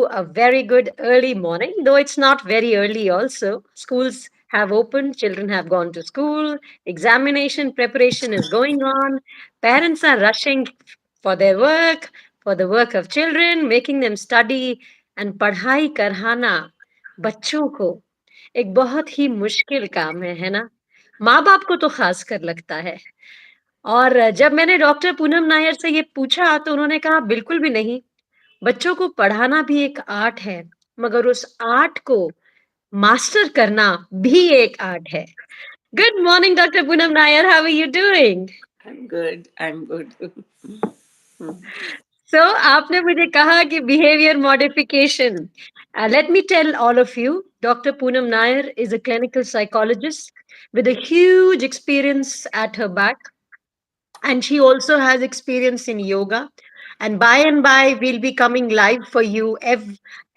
you a very good early morning, though it's not very early also. Schools have opened, children have gone to school, examination preparation is going on, parents are rushing for their work, for the work of children, making them study and पढ़ाई करहाना बच्चों को एक बहुत ही मुश्किल काम है ना? माँ-बाप को तो ख़ासकर लगता है। और जब मैंने डॉक्टर पूनम नायर से ये पूछा तो उन्होंने कहा बिल्कुल भी नहीं, बच्चों को पढ़ाना भी एक आर्ट है, मगर उस आर्ट को मास्टर करना भी एक आर्ट है। Good morning doctor Poonam Nair, how are you doing? I'm good. I'm good. So आपने मुझे कहा कि behaviour modification, let me tell all of you, doctor Poonam Nair is a clinical psychologist with a huge experience at her back, and she also has experience in yoga, and by we'll be coming live for you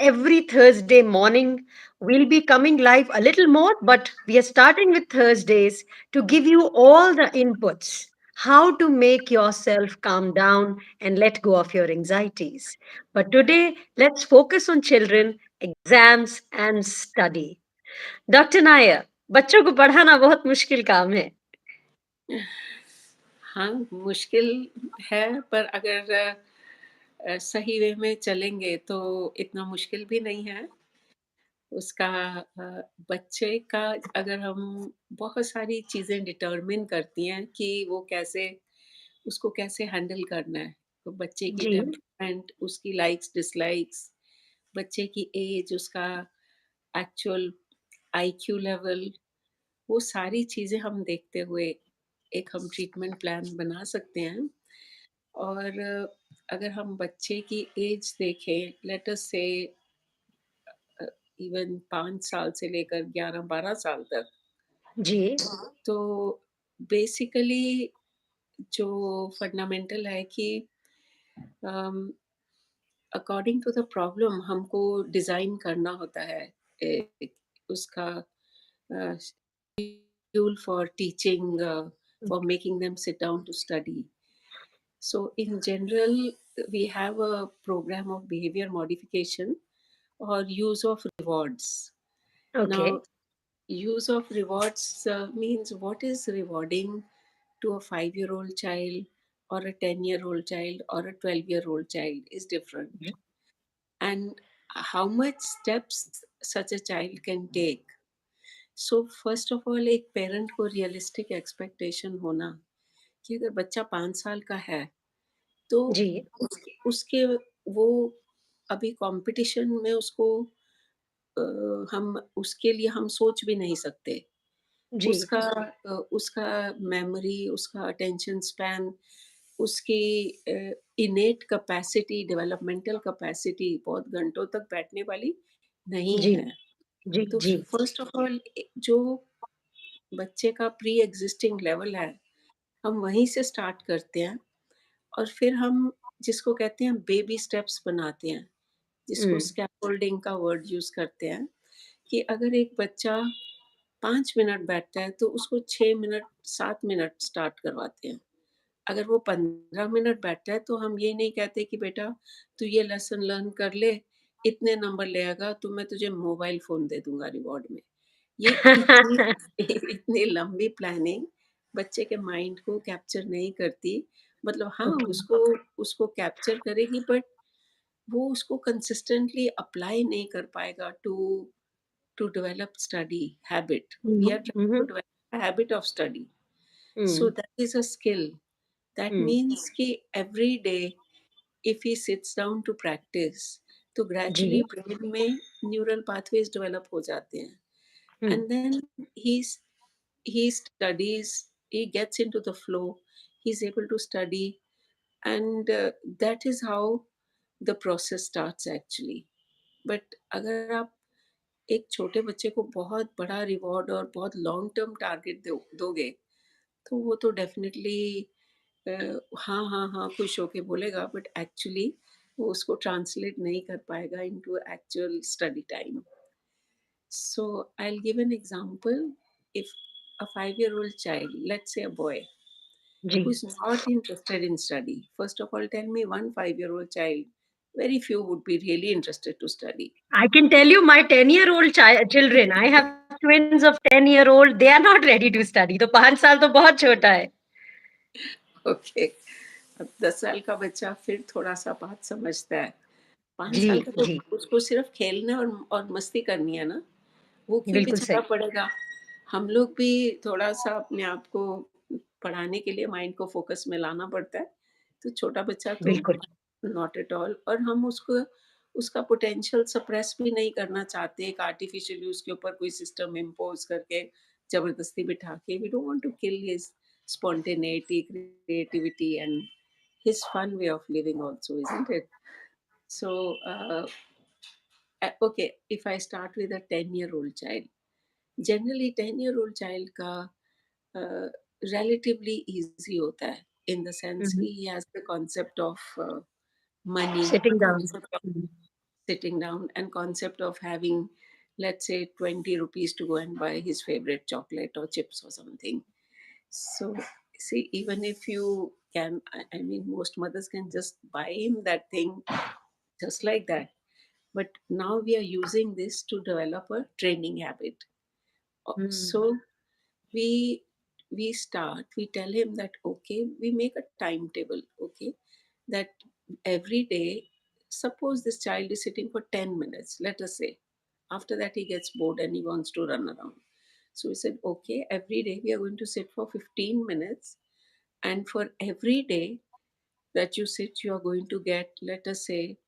every Thursday morning. We'll be coming live a little more, but we are starting with Thursdays to give you all the inputs how to make yourself calm down and let go of your anxieties. But today let's focus on children, exams and study. Dr. Nair, बच्चों को पढ़ाना बहुत मुश्किल काम है. हाँ, मुश्किल है पर अगर सही वे में चलेंगे तो इतना मुश्किल भी नहीं है। उसका बच्चे का अगर हम बहुत सारी चीज़ें डिटरमिन करती हैं कि वो कैसे उसको कैसे हैंडल करना है। तो बच्चे की जी. टेम्परामेंट, उसकी लाइक्स, डिसलाइक्स, बच्चे की एज, उसका एक्चुअल आईक्यू लेवल, वो सारी चीज़ें हम देखते हुए एक हम ट्रीटमेंट प्लान बना सकते हैं। और अगर हम बच्चे की एज देखें, लेट अस से इवन 5 साल से लेकर 11-12 साल तक, जी. तो बेसिकली जो फंडामेंटल है कि अकॉर्डिंग टू द प्रॉब्लम हमको डिज़ाइन करना होता है ए, उसका schedule for teaching, for making them sit down to study. So, in general, we have a program of behavior modification or use of rewards. Okay. Now, use of rewards means what is rewarding to a 5-year-old child or a 10-year-old child or a 12-year-old child is different. And how much steps such a child can take. So, first of all, एक parent को realistic expectation होना कि अगर बच्चा 5 साल का है तो जी. उसके वो अभी कंपटीशन में उसको हम उसके लिए हम सोच भी नहीं सकते। जी. उसका मेमोरी, उसका अटेंशन स्पैन, उसकी इनेट कैपेसिटी, डेवलपमेंटल कैपेसिटी बहुत घंटों तक बैठने वाली नहीं जी. है। जी. तो जी. फर्स्ट ऑफ ऑल जो बच्चे का प्री एग्जिस्टिंग लेवल है, हम वहीं से स्टार्ट करते हैं और फिर हम जिसको कहते हैं बेबी स्टेप्स बनाते हैं, जिसको हुँ. स्कैफोल्डिंग का वर्ड यूज़ करते हैं कि अगर एक बच्चा 5 मिनट बैठता है तो उसको 6 मिनट, 7 मिनट स्टार्ट करवाते हैं। अगर वो 15 मिनट बैठता है तो हम ये नहीं कहते कि बेटा तू ये लेसन लर्न कर ले, इतने नंबर ले आएगा तो मैं तुझे मोबाइल फ़ोन दे दूँगा रिवॉर्ड में। ये इतनी इतनी लंबी प्लानिंग बच्चे के माइंड को कैप्चर नहीं करती। मतलब हाँ, ओके. उसको उसको कैप्चर करेगी बट वो उसको कंसिस्टेंटली अप्लाई नहीं कर पाएगा to develop study habit. We um. Are trying um. To develop a habit of study. So um. that is a skill. That um. means कि every day if he sits down to practice, तो जी. gradually brain में neural pathways develop हो जाते हैं। हुँ. And then he studies, he gets into the flow, he's able to study, and that is how the process starts actually. But अगर आप एक छोटे बच्चे को बहुत बड़ा रिवॉर्ड और बहुत लॉन्ग टर्म टारगेट दोगे तो वो तो डेफिनेटली हाँ हाँ हाँ खुश होके बोलेगा बट एक्चुअली वो उसको ट्रांसलेट नहीं कर पाएगा into actual study time. So I'll give an example. If a 5-year-old child, let's say a boy, जी. who's not interested in study, first of all, tell me one 5-year-old child Very few would be really interested to study. I can tell you my 10-year-old children, I have twins of 10-year-old, they are not ready to study. तो 5 साल तो बहुत छोटा है. Okay, अब 10 साल का बच्चा फिर थोड़ा सा बात समझता है। पाँच जी, साल का तो जी, उसको सिर्फ खेलना और मस्ती करनी है ना, वो क्यों बिल्कुल पिछड़ा सही. पड़ेगा। हम लोग भी थोड़ा सा अपने आप को पढ़ाने के लिए माइंड को फोकस में लाना पड़ता है। तो छोटा बच्चा तो बिल्कुल, नॉट एट ऑल, और हम उसको उसका पोटेंशियल सप्रेस भी नहीं करना चाहते एक आर्टिफिशियली उसके ऊपर कोई सिस्टम इम्पोज करके जबरदस्ती बिठा के। We don't want to kill his spontaneity, creativity, and his fun way of living also, isn't it? So okay, if I start with a 10-year-old child, generally 10-year-old child ka uh, relatively easy hota hai, in the sense mhm. he has the concept of money, Sitting down. concept of Mhm. sitting down, and concept of having, let's say, 20 rupees to go and buy his favorite chocolate or chips or something. So see, even if you can, I mean, most mothers can just buy him that thing just like that. But now we are using this to develop a training habit. Mm. So we we tell him that okay, we make a timetable, okay, that every day, suppose this child is sitting for 10 minutes, let us say. After that he gets bored and he wants to run around. So we said, okay, every day we are going to sit for 15 minutes, and for every day that you sit, you are going to get, let us say,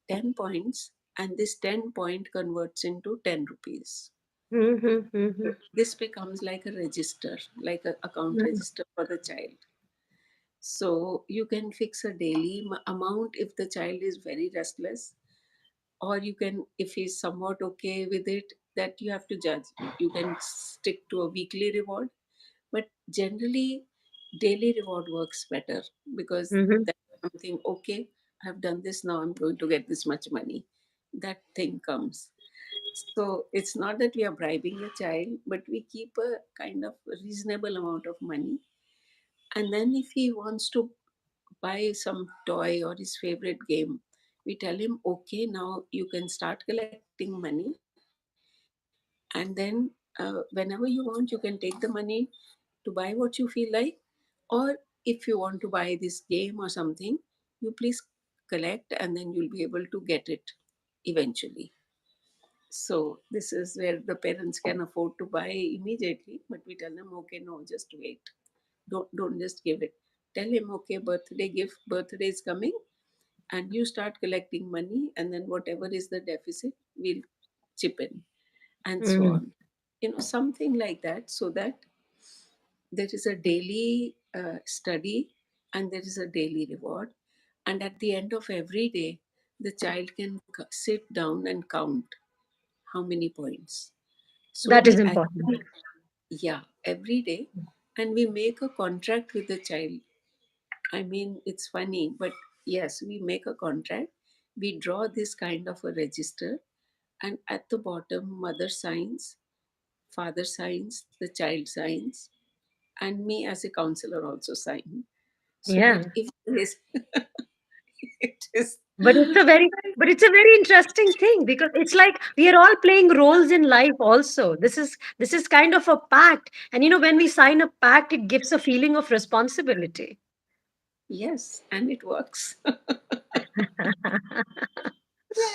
10 points, and this 10 point converts into 10 rupees. Mhm, mhm, This becomes like a register, like an account mhm, register for the child. So you can fix a daily amount if the child is very restless, or you can, if he's somewhat okay with it, that you have to judge. You can stick to a weekly reward, but generally, daily reward works better, because mhm. that's something, okay, I've done this, now I'm going to get this much money. That thing comes. So it's not that we are bribing a child, but we keep a kind of reasonable amount of money. And then if he wants to buy some toy or his favorite game, we tell him, okay, now you can start collecting money. And then whenever you want, you can take the money to buy what you feel like. Or if you want to buy this game or something, you please collect, and then you'll be able to get it eventually. So this is where the parents can afford to buy immediately, but we tell them, okay, no, just wait. Don't just give it. Tell him, okay, birthday gift, birthday is coming, and you start collecting money, and then whatever is the deficit, we'll chip in, and so Mm. on. Something like that, so that there is a daily study and there is a daily reward. And at the end of every day, the child can sit down and count how many points. So That is we important. actually, yeah, every day, and we make a contract with the child. I mean, it's funny, but yes, we make a contract. We draw this kind of a register, and at the bottom, mother signs, father signs, the child signs, and me as a counselor also sign. So that Yeah. if there is, it is, But it's a very interesting thing because it's like we are all playing roles in life also. This is kind of a pact. And when we sign a pact, it gives a feeling of responsibility. yes, and it works. Yeah,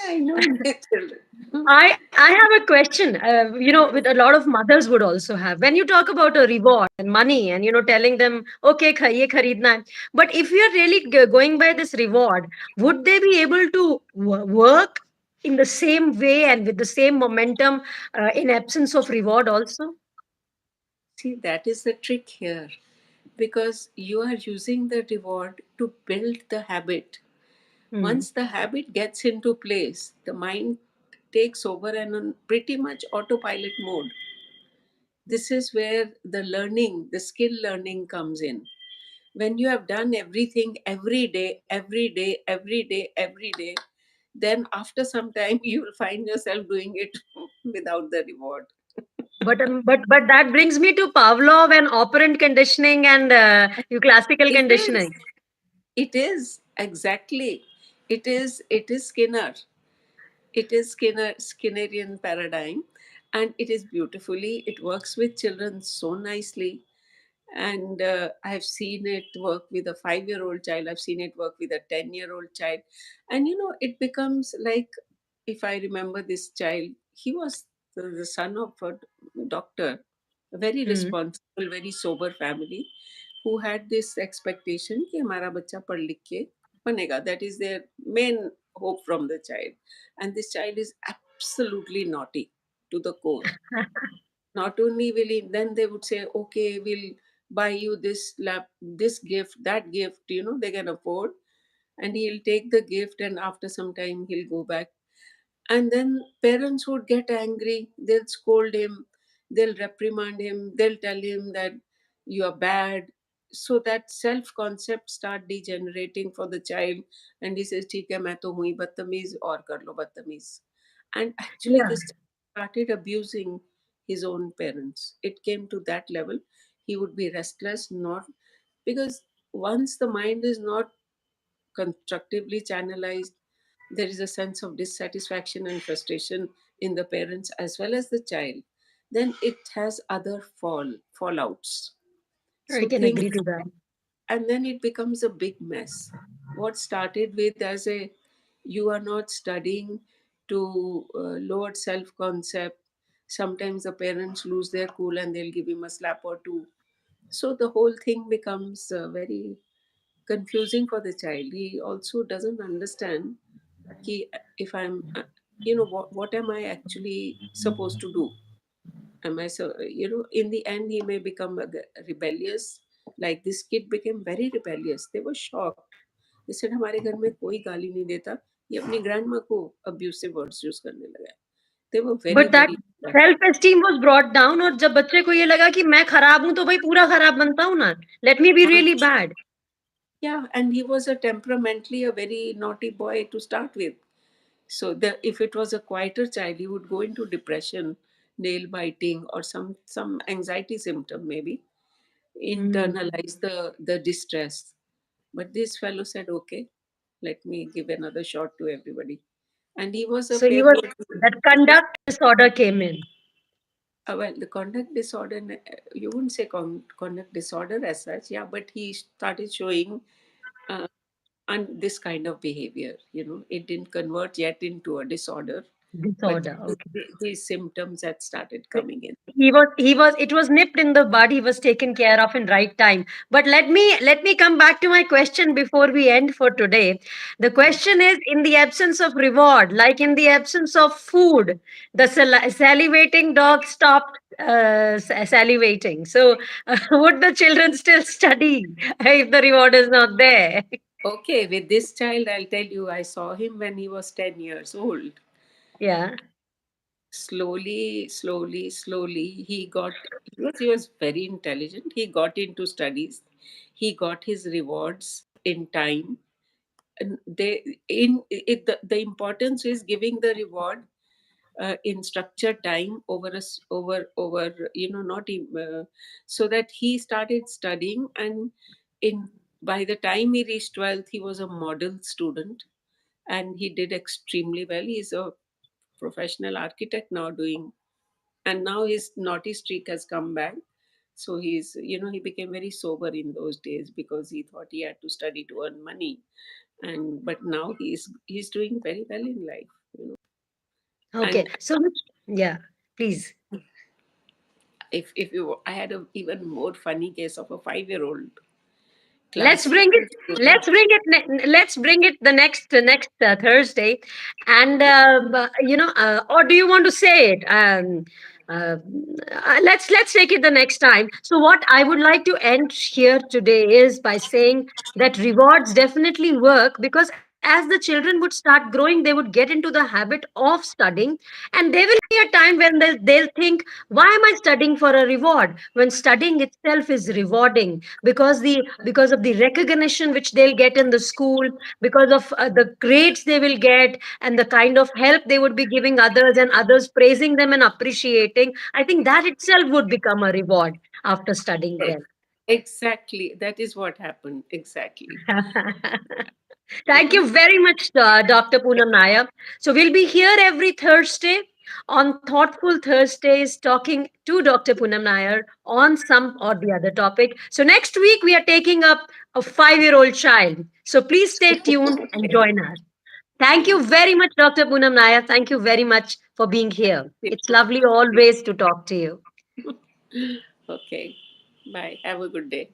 I know my children. I have a question. With a lot of mothers would also have. When you talk about a reward and money, and telling them, okay, ye kharidna hai. But if we are really going by this reward, would they be able to work in the same way and with the same momentum in absence of reward also? See, that is the trick here, because you are using the reward to build the habit. Hmm. Once the habit gets into place, the mind takes over and on pretty much autopilot mode. This is where the learning, the skill learning comes in. When you have done everything every day, every day, every day, every day, then after some time you will find yourself doing it without the reward. But that brings me to Pavlov and operant conditioning and classical It is. conditioning. It is exactly. It is Skinner. It is Skinnerian paradigm, and it is beautifully. It works with children so nicely, and I've seen it work with a 5-year-old child. I've seen it work with a 10-year-old child, and it becomes like, if I remember this child, he was the son of a doctor, a very Hmm. responsible, very sober family, who had this expectation कि हमारा बच्चा पढ़ लिख के बनेगा. That is their main hope from the child, and this child is absolutely naughty to the core. Not only will he, then they would say, okay, we'll buy you this this gift, that gift, they can afford. And he'll take the gift, and after some time, he'll go back. And then parents would get angry. They'll scold him, they'll reprimand him, they'll tell him that you are bad. So that self concept start degenerating for the child, and he says, "ठीक है, मैं तो हुई बदतमीज और कर लो बदतमीज." And actually, Yeah. this started abusing his own parents. It came to that level. He would be restless, not because once the mind is not constructively channelized, there is a sense of dissatisfaction and frustration in the parents as well as the child. Then it has other fallouts. I So can things, agree to that. and then it becomes a big mess. What started with as a you are not studying to lower self concept. Sometimes the parents lose their cool and they'll give him a slap or two. So the whole thing becomes very confusing for the child. He also doesn't understand ki, if I'm, what am I actually supposed to do? Am I so, in the end, he may become rebellious. Like this kid became very rebellious. They were shocked. They said, हमारे घर में कोई गाली नहीं देता. ये अपनी grandma को abusive words use करने लगा है. They were very, but that very shocked. Self esteem was brought down, और जब बच्चे को ये लगा कि मैं खराब हूं तो भाई पूरा खराब बनता हूं ना, लेट मी बी हाँ, really bad. yeah, and he was a temperamentally a very naughty boy to start with. So if it was a quieter child, he would go into depression, nail biting, or some anxiety symptom maybe, internalize the distress. But this fellow said, "Okay, let me give another shot to everybody." And he was a So he was, favorite. that conduct disorder came in. Well, the conduct disorder, you wouldn't say conduct disorder as such, yeah, but he started showing uh, this kind of behavior. It didn't convert yet into a disorder, but Disorder, okay. these symptoms had started coming in. He was it was nipped in the bud, he was taken care of in right time. But let me come back to my question before we end for today. The Yeah. question is, in the absence of reward, like in the absence of food, the salivating dog stopped salivating. So would the children still study if the reward is not there? Okay, with this child, I'll tell you, I saw him when he was 10 years old. Yeah. Slowly, slowly, slowly, he was very intelligent. He got into studies. He got his rewards in time. And the importance is giving the reward in structured time over us over not so that he started studying, and in by the time he reached 12th, he was a model student, and he did extremely well. He's a professional architect now doing, and now his naughty streak has come back. So he became very sober in those days because he thought he had to study to earn money, and but now he's doing very well in life. Okay. And So yeah, please. if you I had a even more funny case of a 5-year-old Let's class bring it. student. Let's bring it the next Thursday, and or do you want to say it? Uh, let's take it the next time. So what I would like to end here today is by saying that rewards definitely work, because as the children would start growing, they would get into the habit of studying, and there will be a time when they'll think, why am I studying for a reward when studying itself is rewarding, because of the recognition which they'll get in the school, because of the grades they will get, and the kind of help they would be giving others, and others praising them and appreciating. I think that itself would become a reward after studying well. Exactly. That is what happened. Exactly. Thank Uh-huh. you very much, Dr. Poonam Nayar. So we'll be here every Thursday on Thoughtful Thursdays talking to Dr. Poonam Nayar on some or the other topic. So next week we are taking up a 5-year-old child. So please stay tuned and Okay. join us. Thank you very much, Dr. Poonam Nayar. Thank you very much for being here. It's lovely always to talk to you. Okay. Bye. Have a good day.